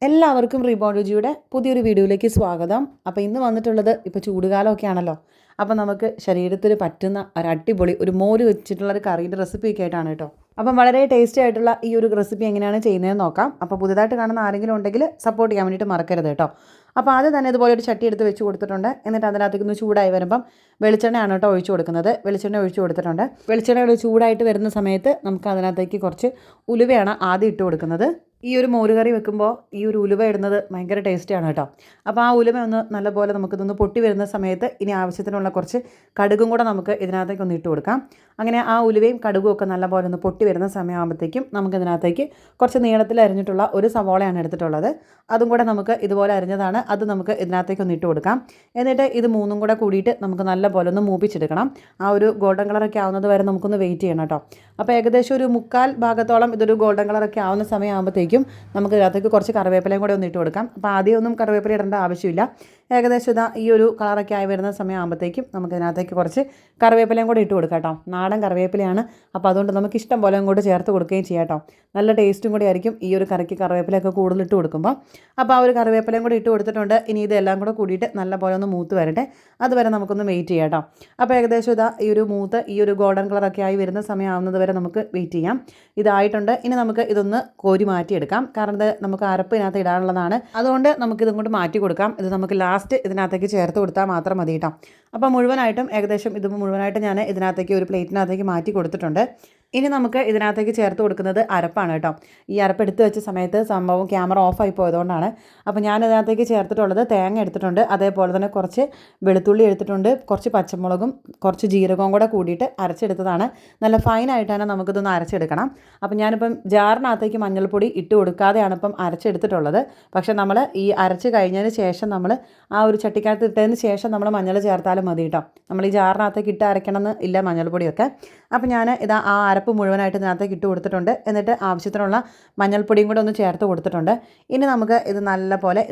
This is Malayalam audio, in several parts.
എല്ലാവർക്കും റീബോൺ രുചിയുടെ പുതിയൊരു വീഡിയോയിലേക്ക് സ്വാഗതം. അപ്പോൾ ഇന്ന് വന്നിട്ടുള്ളത് ഇപ്പോൾ ചൂടുകാലമൊക്കെ ആണല്ലോ. അപ്പോൾ നമുക്ക് ശരീരത്തിന് പറ്റുന്ന ഒരു അടിപൊളി ഒരു മോര് വെച്ചിട്ടുള്ള ഒരു കറിയുടെ റെസിപ്പിയൊക്കെ ആയിട്ടാണ് കേട്ടോ. അപ്പം വളരെ ടേസ്റ്റി ആയിട്ടുള്ള ഈ ഒരു റെസിപ്പി എങ്ങനെയാണ് ചെയ്യുന്നതെന്ന് നോക്കാം. അപ്പോൾ പുതുതായിട്ട് കാണുന്ന ആരെങ്കിലും ഉണ്ടെങ്കിൽ സപ്പോർട്ട് ചെയ്യാൻ വേണ്ടിയിട്ട് മറക്കരുത് കേട്ടോ. അപ്പോൾ ആദ്യം തന്നെ ഇതുപോലെ ഒരു ചട്ടി എടുത്ത് വെച്ച് കൊടുത്തിട്ടുണ്ട്. എന്നിട്ട് അതിനകത്തേക്ക് ഒന്ന് ചൂടായി വരുമ്പം വെളിച്ചെണ്ണയാണ് കേട്ടോ ഒഴിച്ച് കൊടുക്കുന്നത്. വെളിച്ചെണ്ണ ഒഴിച്ച് കൊടുത്തിട്ടുണ്ട്. വെളിച്ചെണ്ണ ചൂടായിട്ട് വരുന്ന സമയത്ത് നമുക്ക് അതിനകത്തേക്ക് കുറച്ച് ഉലുവയാണ് ആദ്യം ഇട്ട് കൊടുക്കുന്നത്. ഈ ഒരു മോരുകറി വെക്കുമ്പോൾ ഈ ഒരു ഉലുവ ഇടുന്നത് ഭയങ്കര ടേസ്റ്റിയാണ് കേട്ടോ. അപ്പോൾ ആ ഉലുവ ഒന്ന് നല്ലപോലെ നമുക്കിതൊന്ന് പൊട്ടി വരുന്ന സമയത്ത് ഇനി ആവശ്യത്തിനുള്ള കുറച്ച് കടുകും കൂടെ നമുക്ക് ഇതിനകത്തേക്ക് ഒന്ന് ഇട്ട് കൊടുക്കാം. അങ്ങനെ ആ ഉലുവയും കടുകും ഒക്കെ നല്ലപോലെ ഒന്ന് പൊട്ടി വരുന്ന സമയമാകുമ്പോഴത്തേക്കും നമുക്കിതിനകത്തേക്ക് കുറച്ച് നീളത്തിൽ അരിഞ്ഞിട്ടുള്ള ഒരു സവോളയാണ് എടുത്തിട്ടുള്ളത്. അതും കൂടെ നമുക്ക് ഇതുപോലെ അരിഞ്ഞതാണ്, അത് നമുക്ക് ഇതിനകത്തേക്ക് ഒന്ന് ഇട്ട് കൊടുക്കാം. എന്നിട്ട് ഇത് മൂന്നും കൂടെ കൂടിയിട്ട് നമുക്ക് നല്ലപോലെ ഒന്ന് മൂപ്പിച്ചെടുക്കണം. ആ ഒരു ഗോൾഡൻ കളറൊക്കെ ആവുന്നത് വരെ നമുക്കൊന്ന് വെയിറ്റ് ചെയ്യണം കേട്ടോ. അപ്പോൾ ഏകദേശം ഒരു 1/4 ഭാഗത്തോളം ഇതൊരു ഗോൾഡൻ കളറൊക്കെ ആവുന്ന സമയമാകുമ്പോഴത്തേക്കും നമുക്ക് ഇതിനകത്തേക്ക് കുറച്ച് കറിവേപ്പിലയും കൂടെ ഒന്ന് ഇട്ട് കൊടുക്കാം. അപ്പോൾ ആദ്യം ഒന്നും കറിവേപ്പില ഇടേണ്ട ആവശ്യമില്ല. ഏകദേശം ഇതാ ഈ ഒരു കളറൊക്കെ ആയി വരുന്ന സമയമാകുമ്പോഴത്തേക്കും നമുക്ക് ഇതിനകത്തേക്ക് കുറച്ച് കറിവേപ്പിലയും കൂടെ ഇട്ട് കൊടുക്കാം കേട്ടോ. നാടൻ കറിവേപ്പിലയാണ്, അപ്പോൾ അതുകൊണ്ട് നമുക്ക് ഇഷ്ടം പോലെ അങ്ങോട്ട് ചേർത്ത് കൊടുക്കുകയും ചെയ്യാം കേട്ടോ. നല്ല ടേസ്റ്റും കൂടി ആയിരിക്കും ഈ ഒരു കറിക്ക് കറിവേപ്പിലയൊക്കെ കൂടുതൽ ഇട്ട് കൊടുക്കുമ്പോൾ. അപ്പോൾ ആ ഒരു കറിവേപ്പിലയും കൂടി ഇട്ട് കൊടുത്തിട്ടുണ്ട്. ഇനി ഇതെല്ലാം കൂടെ കൂടിയിട്ട് നല്ല പോലെ ഒന്ന് മൂത്ത് വരട്ടെ, അതുവരെ നമുക്കൊന്ന് വെയിറ്റ് ചെയ്യാം കേട്ടോ. അപ്പോൾ ഏകദേശം ഇതാ ഈ ഒരു മൂത്ത് ഈ ഒരു ഗോൾഡൻ കളറൊക്കെ ആയി വരുന്ന സമയമാവുന്നത് വരെ നമുക്ക് വെയിറ്റ് ചെയ്യാം. ഇതായിട്ടുണ്ട്. ഇനി നമുക്ക് ഇതൊന്ന് കോരി മാറ്റിയെടുക്കാം. കാരണം ഇത് നമുക്ക് അരപ്പ് ഇതിനകത്ത് ഇടാനുള്ളതാണ്. അതുകൊണ്ട് നമുക്കിതും കൊണ്ട് മാറ്റി കൊടുക്കാം. ഇത് നമുക്ക് ലാസ്റ്റ് ഇതിനകത്തേക്ക് ചേർത്ത് കൊടുത്താൽ മാത്രം മതി കേട്ടോ. അപ്പോൾ മുഴുവനായിട്ടും ഏകദേശം ഇത് മുഴുവനായിട്ട് ഞാൻ ഇതിനകത്തേക്ക് ഒരു പ്ലേറ്റിനകത്തേക്ക് മാറ്റി കൊടുത്തിട്ടുണ്ട്. ഇനി നമുക്ക് ഇതിനകത്തേക്ക് ചേർത്ത് കൊടുക്കുന്നത് അരപ്പാണ് കേട്ടോ. ഈ അരപ്പ് എടുത്ത് വെച്ച സമയത്ത് സംഭവം ക്യാമറ ഓഫായി പോയതുകൊണ്ടാണ്. അപ്പോൾ ഞാൻ ഇതിനകത്തേക്ക് ചേർത്തിട്ടുള്ളത് തേങ്ങ എടുത്തിട്ടുണ്ട്, അതേപോലെ തന്നെ കുറച്ച് വെളുത്തുള്ളി എടുത്തിട്ടുണ്ട്, കുറച്ച് പച്ചമുളകും കുറച്ച് ജീരകവും കൂടെ കൂടിയിട്ട് അരച്ചെടുത്തതാണ്. നല്ല ഫൈനായിട്ടാണ് നമുക്കിതൊന്ന് അരച്ചെടുക്കണം. അപ്പോൾ ഞാനിപ്പം ജാറിനകത്തേക്ക് മഞ്ഞൾപ്പൊടി ഇട്ട് കൊടുക്കാതെയാണ് ഇപ്പം അരച്ചെടുത്തിട്ടുള്ളത്. പക്ഷേ നമ്മൾ ഈ അരച്ച് കഴിഞ്ഞതിന് ശേഷം നമ്മൾ ആ ഒരു ചട്ടിക്കകത്ത് ഇട്ടതിന് ശേഷം നമ്മൾ മഞ്ഞൾ ചേർത്താലും മതി കേട്ടോ. നമ്മൾ ഈ ജാറിനകത്തേക്ക് ഇട്ട് അരയ്ക്കണമെന്ന് ഇല്ല മഞ്ഞൾപ്പൊടിയൊക്കെ. അപ്പോൾ ഞാൻ ഇതാ ആ അരപ്പ് മുഴുവനായിട്ട് ഇതിനകത്തേക്ക് ഇട്ട് കൊടുത്തിട്ടുണ്ട്. എന്നിട്ട് ആവശ്യത്തിനുള്ള മഞ്ഞൾപ്പൊടിയും കൂടെ ഒന്ന് ചേർത്ത് കൊടുത്തിട്ടുണ്ട്. ഇനി നമുക്ക് ഇത് നല്ലപോലെ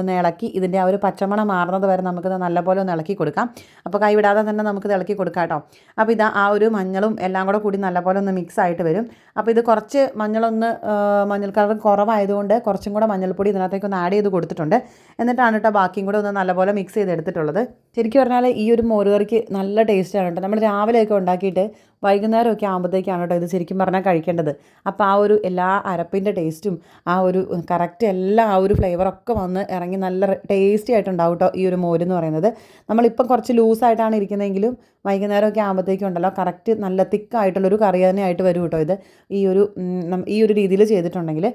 ഒന്ന് ഇളക്കി ഇതിൻ്റെ ആ ഒരു പച്ചമണം മാറുന്നത് വരെ നമുക്കിത് നല്ലപോലെ ഒന്ന് ഇളക്കി കൊടുക്കാം. അപ്പോൾ കൈവിടാതെ തന്നെ നമുക്കിത് ഇളക്കി കൊടുക്കാം കേട്ടോ. അപ്പോൾ ഇതാ ആ ഒരു മഞ്ഞളും എല്ലാം കൂടെ കൂടി നല്ലപോലെ ഒന്ന് മിക്സ് ആയിട്ട് വരും. അപ്പോൾ ഇത് കുറച്ച് മഞ്ഞൾ കളർ കുറവായതുകൊണ്ട് കുറച്ചും കൂടെ മഞ്ഞൾപ്പൊടി ഇതിനകത്തേക്ക് ഒന്ന് ആഡ് ചെയ്ത് കൊടുത്തിട്ടുണ്ട്. എന്നിട്ടാണ് കേട്ടോ ബാക്കിയും കൂടെ ഒന്ന് നല്ലപോലെ മിക്സ് ചെയ്തെടുത്തിട്ടുള്ളത്. ശരിക്കും പറഞ്ഞാൽ ഈ ഒരു മോരുകറിക്ക് നല്ല ടേസ്റ്റാണ് കേട്ടോ. നമ്മൾ രാവിലെയൊക്കെ ഉണ്ടാക്കിയിട്ട് വൈകുന്നേരമൊക്കെ ആകുമ്പോഴത്തേക്കാണ് കേട്ടോ ഇത് ശരിക്കും പറഞ്ഞാൽ കഴിക്കേണ്ടത്. അപ്പോൾ ആ ഒരു എല്ലാ അരപ്പിൻ്റെ ടേസ്റ്റും ആ ഒരു കറക്റ്റ് എല്ലാ ആ ഒരു ഫ്ലേവറൊക്കെ വന്ന് ഇറങ്ങി നല്ല ടേസ്റ്റി ആയിട്ടുണ്ടാവും കേട്ടോ ഈ ഒരു മോരെന്ന് പറയുന്നത്. നമ്മളിപ്പം കുറച്ച് ലൂസായിട്ടാണ് ഇരിക്കുന്നതെങ്കിലും വൈകുന്നേരമൊക്കെ ആകുമ്പോഴത്തേക്കും ഉണ്ടല്ലോ കറക്റ്റ് നല്ല തിക്കായിട്ടുള്ളൊരു കറി തന്നെ ആയിട്ട് വരും കേട്ടോ ഇത് ഈ ഒരു രീതിയിൽ ചെയ്തിട്ടുണ്ടെങ്കിൽ.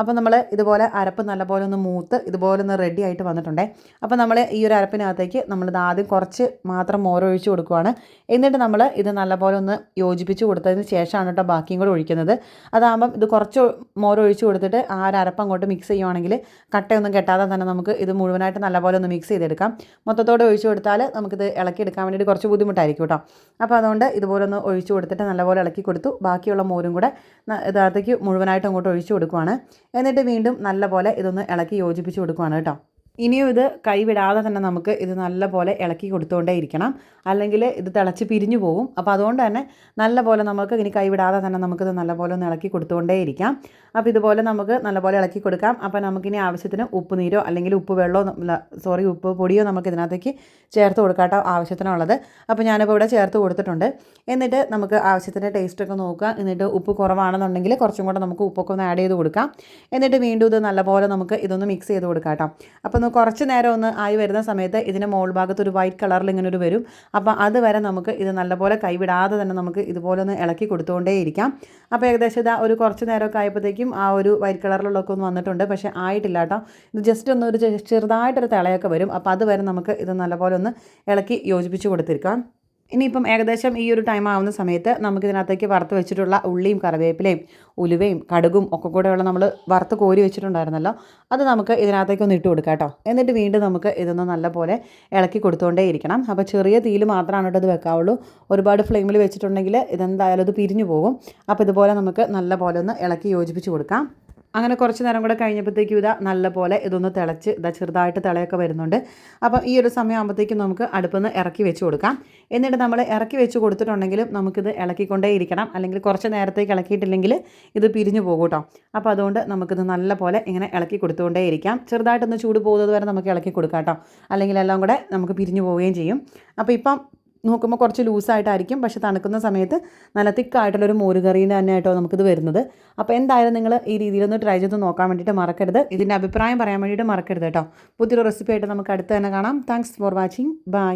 അപ്പോൾ നമ്മൾ ഇതുപോലെ അരപ്പ് നല്ലപോലെ ഒന്ന് മൂത്ത് ഇതുപോലെ ഒന്ന് റെഡി ആയിട്ട് വന്നിട്ടുണ്ടേ. അപ്പോൾ നമ്മൾ ഈ ഒരു അരപ്പിനകത്തേക്ക് നമ്മളിത് ആദ്യം കുറച്ച് മാത്രം മോരൊഴിച്ച് കൊടുക്കുകയാണ്. എന്നിട്ട് നമ്മൾ ഇത് നല്ലപോലെ ഒന്ന് യോജിപ്പിച്ച് കൊടുത്തതിന് ശേഷമാണ് കേട്ടോ ബാക്കിയും കൂടെ ഒഴിക്കുന്നത്. അതാകുമ്പം ഇത് കുറച്ച് മോരൊഴിച്ച് കൊടുത്തിട്ട് ആ ഒരു അരപ്പ് അങ്ങോട്ട് മിക്സ് ചെയ്യുവാണെങ്കിൽ കട്ടയൊന്നും കെട്ടാതെ തന്നെ നമുക്ക് ഇത് മുഴുവനായിട്ട് നല്ലപോലെ ഒന്ന് മിക്സ് ചെയ്തെടുക്കാം. മൊത്തത്തോടെ ഒഴിച്ച് കൊടുത്താൽ നമുക്കിത് ഇളക്കിയെടുക്കാൻ വേണ്ടിയിട്ട് കുറച്ച് ബുദ്ധിമുട്ടായിരിക്കും കേട്ടോ. അപ്പോൾ അതുകൊണ്ട് ഇതുപോലെ ഒന്ന് ഒഴിച്ച് കൊടുത്തിട്ട് നല്ലപോലെ ഇളക്കി കൊടുത്തു. ബാക്കിയുള്ള മോരും കൂടെ ഇതിനകത്തേക്ക് മുഴുവനായിട്ട് അങ്ങോട്ട് ഒഴിച്ച് കൊടുക്കുവാണ്. എന്നിട്ട് വീണ്ടും നല്ലപോലെ ഇതൊന്ന് ഇളക്കി യോജിപ്പിച്ച് കൊടുക്കുവാണ് കേട്ടോ. ഇനിയും ഇത് കൈവിടാതെ തന്നെ നമുക്ക് ഇത് നല്ലപോലെ ഇളക്കി കൊടുത്തുകൊണ്ടേ ഇരിക്കണം, അല്ലെങ്കിൽ ഇത് തിളച്ച് പിരിഞ്ഞു പോകും. അപ്പോൾ അതുകൊണ്ട് തന്നെ നല്ലപോലെ നമുക്ക് ഇനി കൈവിടാതെ തന്നെ നമുക്കിത് നല്ലപോലെ ഒന്ന് ഇളക്കി കൊടുത്തുകൊണ്ടേ ഇരിക്കാം. അപ്പോൾ ഇതുപോലെ നമുക്ക് നല്ലപോലെ ഇളക്കി കൊടുക്കാം. അപ്പോൾ നമുക്കിനി ആവശ്യത്തിന് ഉപ്പ് നീരോ അല്ലെങ്കിൽ ഉപ്പ് പൊടിയോ നമുക്ക് ഇതിനകത്തേക്ക് ചേർത്ത് കൊടുക്കാം കേട്ടോ ആവശ്യത്തിനുള്ളത്. അപ്പോൾ ഞാനിപ്പോൾ ഇവിടെ ചേർത്ത് കൊടുത്തിട്ടുണ്ട്. എന്നിട്ട് നമുക്ക് ആവശ്യത്തിൻ്റെ ടേസ്റ്റൊക്കെ നോക്കുക. എന്നിട്ട് ഉപ്പ് കുറവാണെന്നുണ്ടെങ്കിൽ കുറച്ചും കൂടെ നമുക്ക് ഉപ്പൊക്കെ ഒന്ന് ആഡ് ചെയ്ത് കൊടുക്കാം. എന്നിട്ട് വീണ്ടും ഇത് നല്ലപോലെ നമുക്ക് ഇതൊന്ന് മിക്സ് ചെയ്ത് കൊടുക്കാം കേട്ടോ. അപ്പോൾ കുറച്ച് നേരം ഒന്ന് ആയി വരുന്ന സമയത്ത് ഇതിൻ്റെ മുകൾ ഭാഗത്ത് ഒരു വൈറ്റ് കളറിൽ ഇങ്ങനെ ഒരു വരും. അപ്പോൾ അതുവരെ നമുക്ക് ഇത് നല്ലപോലെ കൈവിടാതെ തന്നെ നമുക്ക് ഇതുപോലെ ഒന്ന് ഇളക്കി കൊടുത്തുകൊണ്ടേ ഇരിക്കാം. അപ്പോൾ ഏകദേശം ഇതാ ഒരു കുറച്ച് നേരമൊക്കെ ആയപ്പോഴത്തേക്കും ആ ഒരു വൈറ്റ് കളറിലുള്ളതൊക്കെ ഒന്ന് വന്നിട്ടുണ്ട്. പക്ഷേ ആയിട്ടില്ല കേട്ടോ. ഇത് ജസ്റ്റ് ഒന്ന് ഒരു ചെറുതായിട്ടൊരു തിളയൊക്കെ വരും. അപ്പോൾ അതുവരെ നമുക്ക് ഇത് നല്ലപോലെ ഒന്ന് ഇളക്കി യോജിപ്പിച്ച് കൊടുത്തിരിക്കാം. ഇനിയിപ്പം ഏകദേശം ഈ ഒരു ടൈം ആവുന്ന സമയത്ത് നമുക്കിതിനകത്തേക്ക് വറുത്ത് വെച്ചിട്ടുള്ള ഉള്ളിയും കറിവേപ്പിലയും ഉലുവയും കടുകും ഒക്കെ കൂടെയുള്ള നമ്മൾ വറുത്ത് കോരി വെച്ചിട്ടുണ്ടായിരുന്നല്ലോ, അത് നമുക്ക് ഇതിനകത്തേക്കൊന്ന് ഇട്ട് കൊടുക്കാം കേട്ടോ. എന്നിട്ട് വീണ്ടും നമുക്ക് ഇതൊന്ന് നല്ലപോലെ ഇളക്കി കൊടുത്തുകൊണ്ടേ ഇരിക്കണം. അപ്പോൾ ചെറിയ തീയിൽ മാത്രമാണ് കേട്ടോ ഇത് വെക്കാവുള്ളൂ. ഒരുപാട് ഫ്ലെയിമിൽ വെച്ചിട്ടുണ്ടെങ്കിൽ ഇതെന്തായാലും ഇത് പിരിഞ്ഞു പോകും. അപ്പോൾ ഇതുപോലെ നമുക്ക് നല്ലപോലെ ഒന്ന് ഇളക്കി യോജിപ്പിച്ച് കൊടുക്കാം. അങ്ങനെ കുറച്ച് നേരം കൂടെ കഴിഞ്ഞപ്പോഴത്തേക്കും ഇതാ നല്ലപോലെ ഇതൊന്ന് തിളച്ച് ഇതാ ചെറുതായിട്ട് തിളയൊക്കെ വരുന്നുണ്ട്. അപ്പം ഈ ഒരു സമയം ആകുമ്പോഴത്തേക്കും നമുക്ക് അടുപ്പിൽ നിന്ന് ഇറക്കി വെച്ച് കൊടുക്കാം. എന്നിട്ട് നമ്മൾ ഇറക്കി വെച്ച് കൊടുത്തിട്ടുണ്ടെങ്കിലും നമുക്കിത് ഇളക്കിക്കൊണ്ടേ ഇരിക്കണം. അല്ലെങ്കിൽ കുറച്ച് നേരത്തേക്ക് ഇളക്കിയിട്ടില്ലെങ്കിൽ ഇത് പിരിഞ്ഞു പോകും കേട്ടോ. അപ്പോൾ അതുകൊണ്ട് നമുക്കിത് നല്ലപോലെ ഇങ്ങനെ ഇളക്കി കൊടുത്തുകൊണ്ടേ ഇരിക്കാം. ചെറുതായിട്ടൊന്ന് ചൂട് പോകുന്നത് വരെ നമുക്ക് ഇളക്കി കൊടുക്കാം കേട്ടോ. അല്ലെങ്കിൽ എല്ലാം കൂടെ നമുക്ക് പിരിഞ്ഞു പോവുകയും ചെയ്യും. അപ്പോൾ ഇപ്പം നോക്കുമ്പോൾ കുറച്ച് ലൂസായിട്ടായിരിക്കും, പക്ഷേ തണുക്കുന്ന സമയത്ത് നല്ല തിക്കായിട്ടുള്ളൊരു മോരുകറീൻ്റെ തന്നെ ആയിട്ടോ നമുക്കിത് വരുന്നത്. അപ്പോൾ എന്തായാലും നിങ്ങൾ ഈ രീതിയിലൊന്ന് ട്രൈ ചെയ്ത് നോക്കാൻ വേണ്ടിയിട്ട് മറക്കരുത്. ഇതിൻ്റെ അഭിപ്രായം പറയാൻ വേണ്ടിയിട്ട് മറക്കരുത് കേട്ടോ. പുതിയൊരു റെസിപ്പി ആയിട്ട് നമുക്ക് അടുത്ത് തന്നെ കാണാം. Thanks for watching. ബൈ.